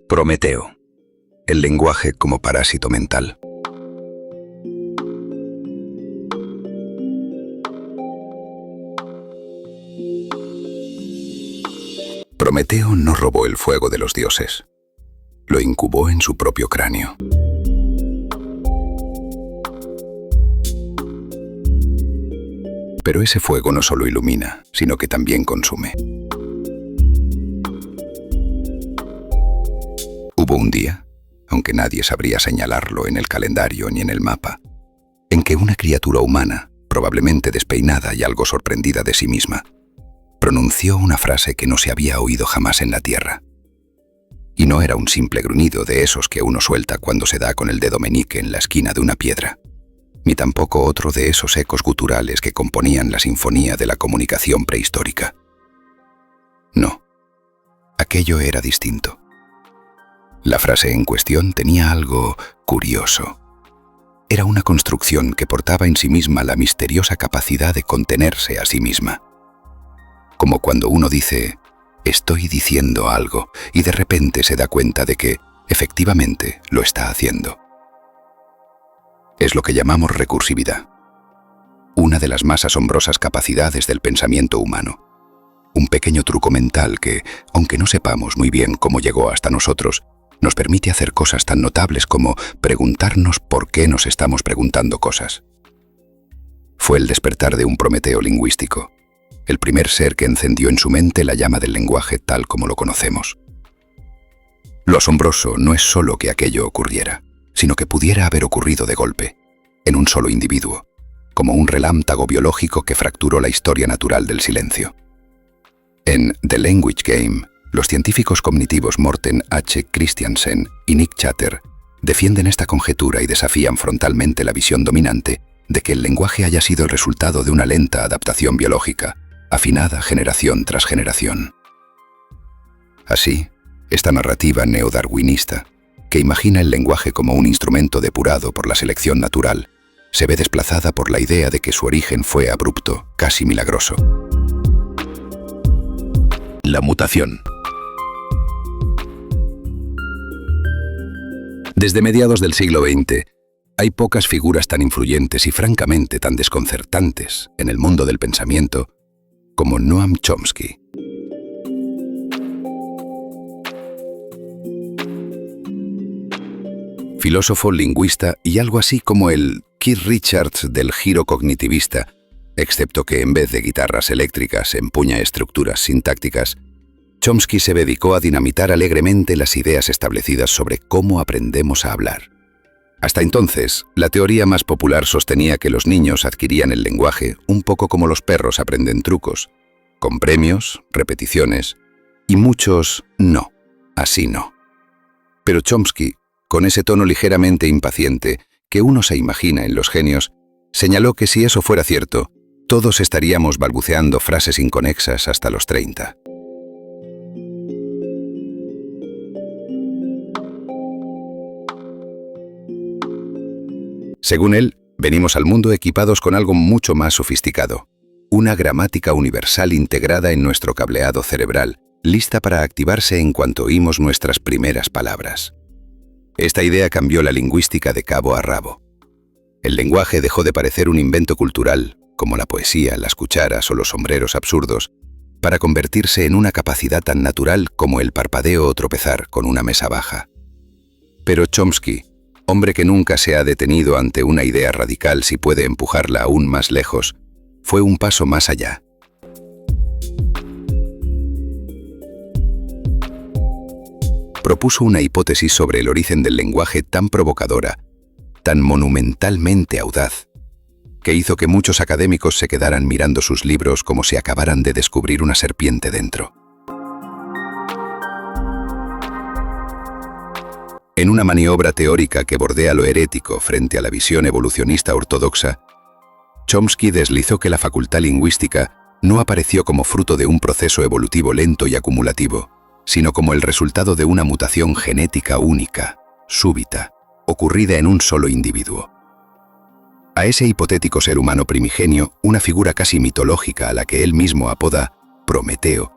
Prometeo. El lenguaje como parásito mental. Prometeo no robó el fuego de los dioses. Lo incubó en su propio cráneo. Pero ese fuego no solo ilumina, sino que también consume. Hubo un día, aunque nadie sabría señalarlo en el calendario ni en el mapa, en que una criatura humana, probablemente despeinada y algo sorprendida de sí misma, pronunció una frase que no se había oído jamás en la tierra. Y no era un simple gruñido de esos que uno suelta cuando se da con el dedo meñique en la esquina de una piedra, ni tampoco otro de esos ecos guturales que componían la sinfonía de la comunicación prehistórica. No, aquello era distinto. La frase en cuestión tenía algo curioso. Era una construcción que portaba en sí misma la misteriosa capacidad de contenerse a sí misma. Como cuando uno dice, estoy diciendo algo, y de repente se da cuenta de que, efectivamente, lo está haciendo. Es lo que llamamos recursividad. Una de las más asombrosas capacidades del pensamiento humano. Un pequeño truco mental que, aunque no sepamos muy bien cómo llegó hasta nosotros, nos permite hacer cosas tan notables como preguntarnos por qué nos estamos preguntando cosas. Fue el despertar de un Prometeo lingüístico, el primer ser que encendió en su mente la llama del lenguaje tal como lo conocemos. Lo asombroso no es solo que aquello ocurriera, sino que pudiera haber ocurrido de golpe, en un solo individuo, como un relámpago biológico que fracturó la historia natural del silencio. En The Language Game, los científicos cognitivos Morten H. Christiansen y Nick Chater defienden esta conjetura y desafían frontalmente la visión dominante de que el lenguaje haya sido el resultado de una lenta adaptación biológica, afinada generación tras generación. Así, esta narrativa neodarwinista, que imagina el lenguaje como un instrumento depurado por la selección natural, se ve desplazada por la idea de que su origen fue abrupto, casi milagroso. La mutación. Desde mediados del siglo XX, hay pocas figuras tan influyentes y francamente tan desconcertantes en el mundo del pensamiento como Noam Chomsky. Filósofo, lingüista y algo así como el Keith Richards del giro cognitivista, excepto que en vez de guitarras eléctricas empuña estructuras sintácticas, Chomsky se dedicó a dinamitar alegremente las ideas establecidas sobre cómo aprendemos a hablar. Hasta entonces, la teoría más popular sostenía que los niños adquirían el lenguaje un poco como los perros aprenden trucos, con premios, repeticiones y muchos no, así no. Pero Chomsky, con ese tono ligeramente impaciente que uno se imagina en los genios, señaló que si eso fuera cierto, todos estaríamos balbuceando frases inconexas hasta los 30. Según él, venimos al mundo equipados con algo mucho más sofisticado, una gramática universal integrada en nuestro cableado cerebral, lista para activarse en cuanto oímos nuestras primeras palabras. Esta idea cambió la lingüística de cabo a rabo. El lenguaje dejó de parecer un invento cultural, como la poesía, las cucharas o los sombreros absurdos, para convertirse en una capacidad tan natural como el parpadeo o tropezar con una mesa baja. Pero Chomsky, hombre que nunca se ha detenido ante una idea radical si puede empujarla aún más lejos, fue un paso más allá. Propuso una hipótesis sobre el origen del lenguaje tan provocadora, tan monumentalmente audaz, que hizo que muchos académicos se quedaran mirando sus libros como si acabaran de descubrir una serpiente dentro. En una maniobra teórica que bordea lo herético frente a la visión evolucionista ortodoxa, Chomsky deslizó que la facultad lingüística no apareció como fruto de un proceso evolutivo lento y acumulativo, sino como el resultado de una mutación genética única, súbita, ocurrida en un solo individuo. A ese hipotético ser humano primigenio, una figura casi mitológica a la que él mismo apoda Prometeo,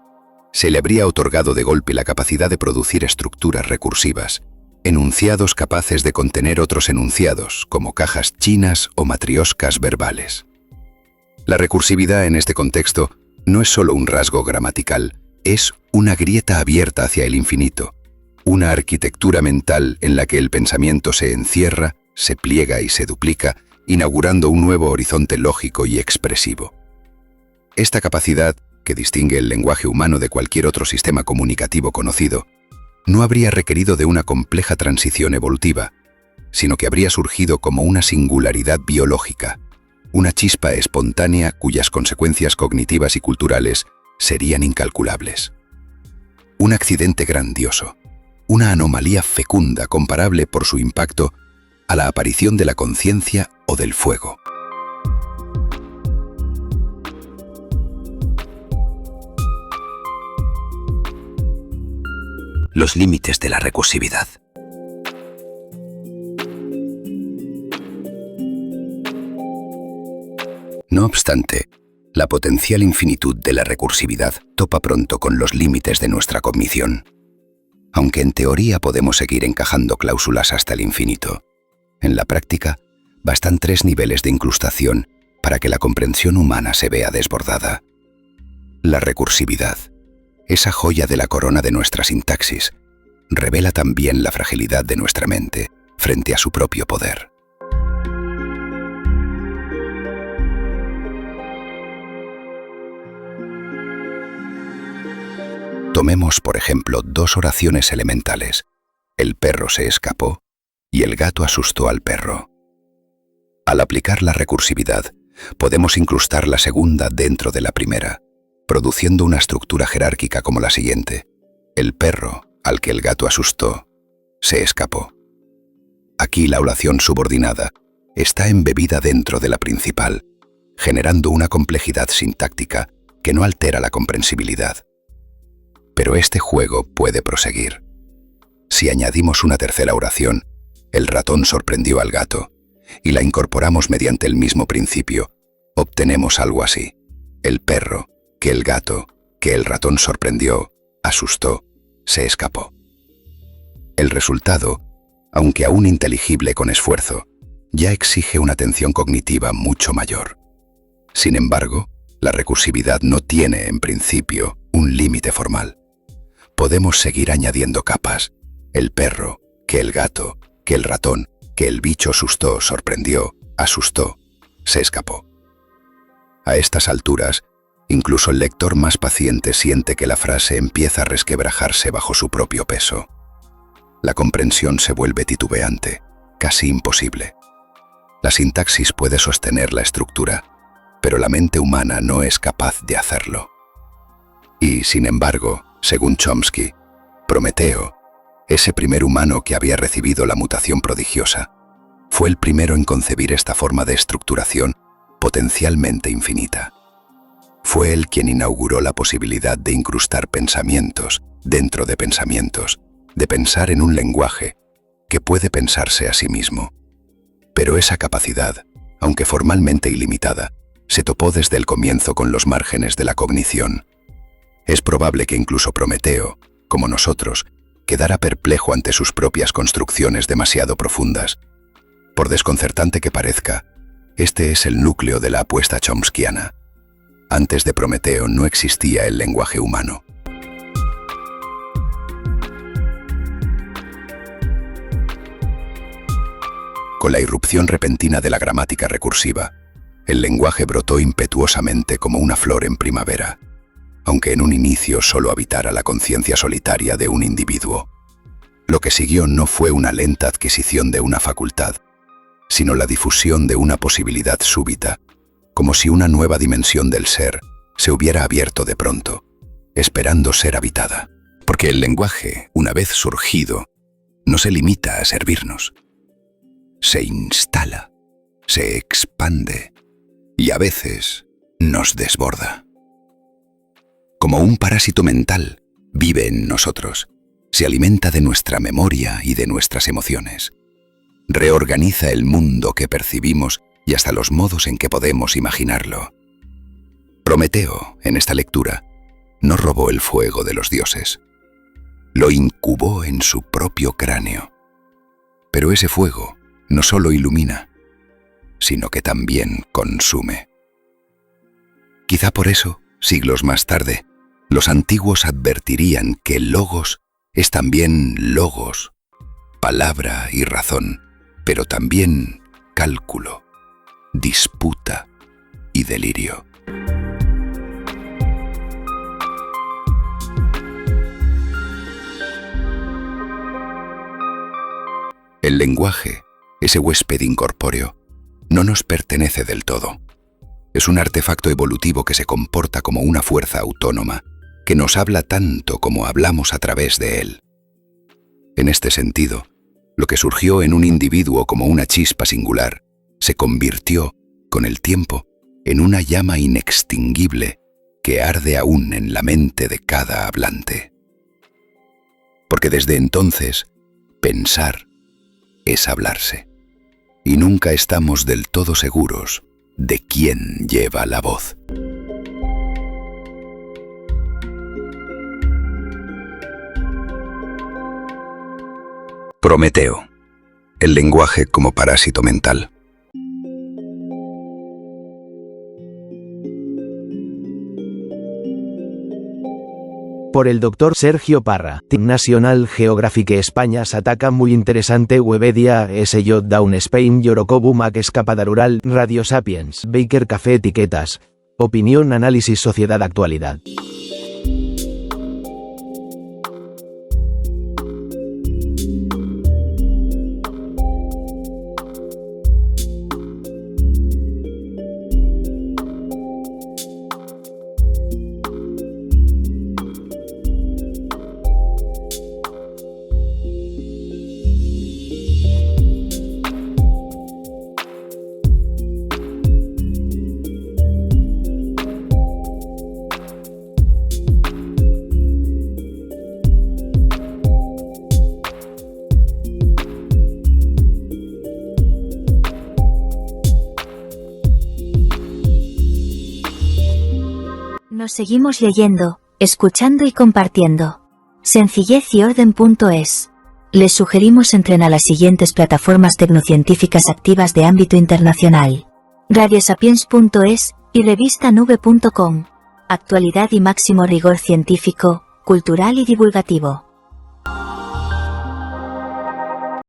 se le habría otorgado de golpe la capacidad de producir estructuras recursivas, enunciados capaces de contener otros enunciados, como cajas chinas o matrioscas verbales. La recursividad en este contexto no es solo un rasgo gramatical, es una grieta abierta hacia el infinito, una arquitectura mental en la que el pensamiento se encierra, se pliega y se duplica, inaugurando un nuevo horizonte lógico y expresivo. Esta capacidad, que distingue el lenguaje humano de cualquier otro sistema comunicativo conocido, no habría requerido de una compleja transición evolutiva, sino que habría surgido como una singularidad biológica, una chispa espontánea cuyas consecuencias cognitivas y culturales serían incalculables. Un accidente grandioso, una anomalía fecunda comparable por su impacto a la aparición de la conciencia o del fuego. Los límites de la recursividad. No obstante, la potencial infinitud de la recursividad topa pronto con los límites de nuestra cognición. Aunque en teoría podemos seguir encajando cláusulas hasta el infinito, en la práctica bastan 3 niveles de incrustación para que la comprensión humana se vea desbordada. La recursividad, esa joya de la corona de nuestra sintaxis, revela también la fragilidad de nuestra mente frente a su propio poder. Tomemos, por ejemplo, 2 oraciones elementales. El perro se escapó y el gato asustó al perro. Al aplicar la recursividad, podemos incrustar la segunda dentro de la primera, produciendo una estructura jerárquica como la siguiente. El perro, al que el gato asustó, se escapó. Aquí la oración subordinada está embebida dentro de la principal, generando una complejidad sintáctica que no altera la comprensibilidad. Pero este juego puede proseguir. Si añadimos una tercera oración, el ratón sorprendió al gato, y la incorporamos mediante el mismo principio, obtenemos algo así. El perro, que el gato, que el ratón sorprendió, asustó, se escapó. El resultado, aunque aún inteligible con esfuerzo, ya exige una atención cognitiva mucho mayor. Sin embargo, la recursividad no tiene, en principio, un límite formal. Podemos seguir añadiendo capas. El perro, que el gato, que el ratón, que el bicho asustó, sorprendió, asustó, se escapó. A estas alturas, incluso el lector más paciente siente que la frase empieza a resquebrajarse bajo su propio peso. La comprensión se vuelve titubeante, casi imposible. La sintaxis puede sostener la estructura, pero la mente humana no es capaz de hacerlo. Y, sin embargo, según Chomsky, Prometeo, ese primer humano que había recibido la mutación prodigiosa, fue el primero en concebir esta forma de estructuración potencialmente infinita. Fue él quien inauguró la posibilidad de incrustar pensamientos dentro de pensamientos, de pensar en un lenguaje que puede pensarse a sí mismo. Pero esa capacidad, aunque formalmente ilimitada, se topó desde el comienzo con los márgenes de la cognición. Es probable que incluso Prometeo, como nosotros, quedara perplejo ante sus propias construcciones demasiado profundas. Por desconcertante que parezca, este es el núcleo de la apuesta chomskiana. Antes de Prometeo no existía el lenguaje humano. Con la irrupción repentina de la gramática recursiva, el lenguaje brotó impetuosamente como una flor en primavera, aunque en un inicio solo habitara la conciencia solitaria de un individuo. Lo que siguió no fue una lenta adquisición de una facultad, sino la difusión de una posibilidad súbita, como si una nueva dimensión del ser se hubiera abierto de pronto, esperando ser habitada. Porque el lenguaje, una vez surgido, no se limita a servirnos. Se instala, se expande y a veces nos desborda. Como un parásito mental, vive en nosotros, se alimenta de nuestra memoria y de nuestras emociones. Reorganiza el mundo que percibimos y hasta los modos en que podemos imaginarlo. Prometeo, en esta lectura, no robó el fuego de los dioses. Lo incubó en su propio cráneo. Pero ese fuego no solo ilumina, sino que también consume. Quizá por eso, siglos más tarde, los antiguos advertirían que logos es también logos, palabra y razón, pero también cálculo, disputa y delirio. El lenguaje, ese huésped incorpóreo, no nos pertenece del todo. Es un artefacto evolutivo que se comporta como una fuerza autónoma, que nos habla tanto como hablamos a través de él. En este sentido, lo que surgió en un individuo como una chispa singular, se convirtió, con el tiempo, en una llama inextinguible que arde aún en la mente de cada hablante. Porque desde entonces, pensar es hablarse, y nunca estamos del todo seguros de quién lleva la voz. Prometeo, el lenguaje como parásito mental. Por el Dr. Sergio Parra. National Geographic España Sataka muy interesante Webedia SJ Down Spain Yorokobu Mac Escapada Rural Radio Sapiens Baker Café Etiquetas Opinión Análisis Sociedad Actualidad. Nos seguimos leyendo, escuchando y compartiendo. Sencillez-y-orden.es. Les sugerimos entren a las siguientes plataformas tecnocientíficas activas de ámbito internacional: radiosapiens.es y revistanube.com. Actualidad y máximo rigor científico, cultural y divulgativo.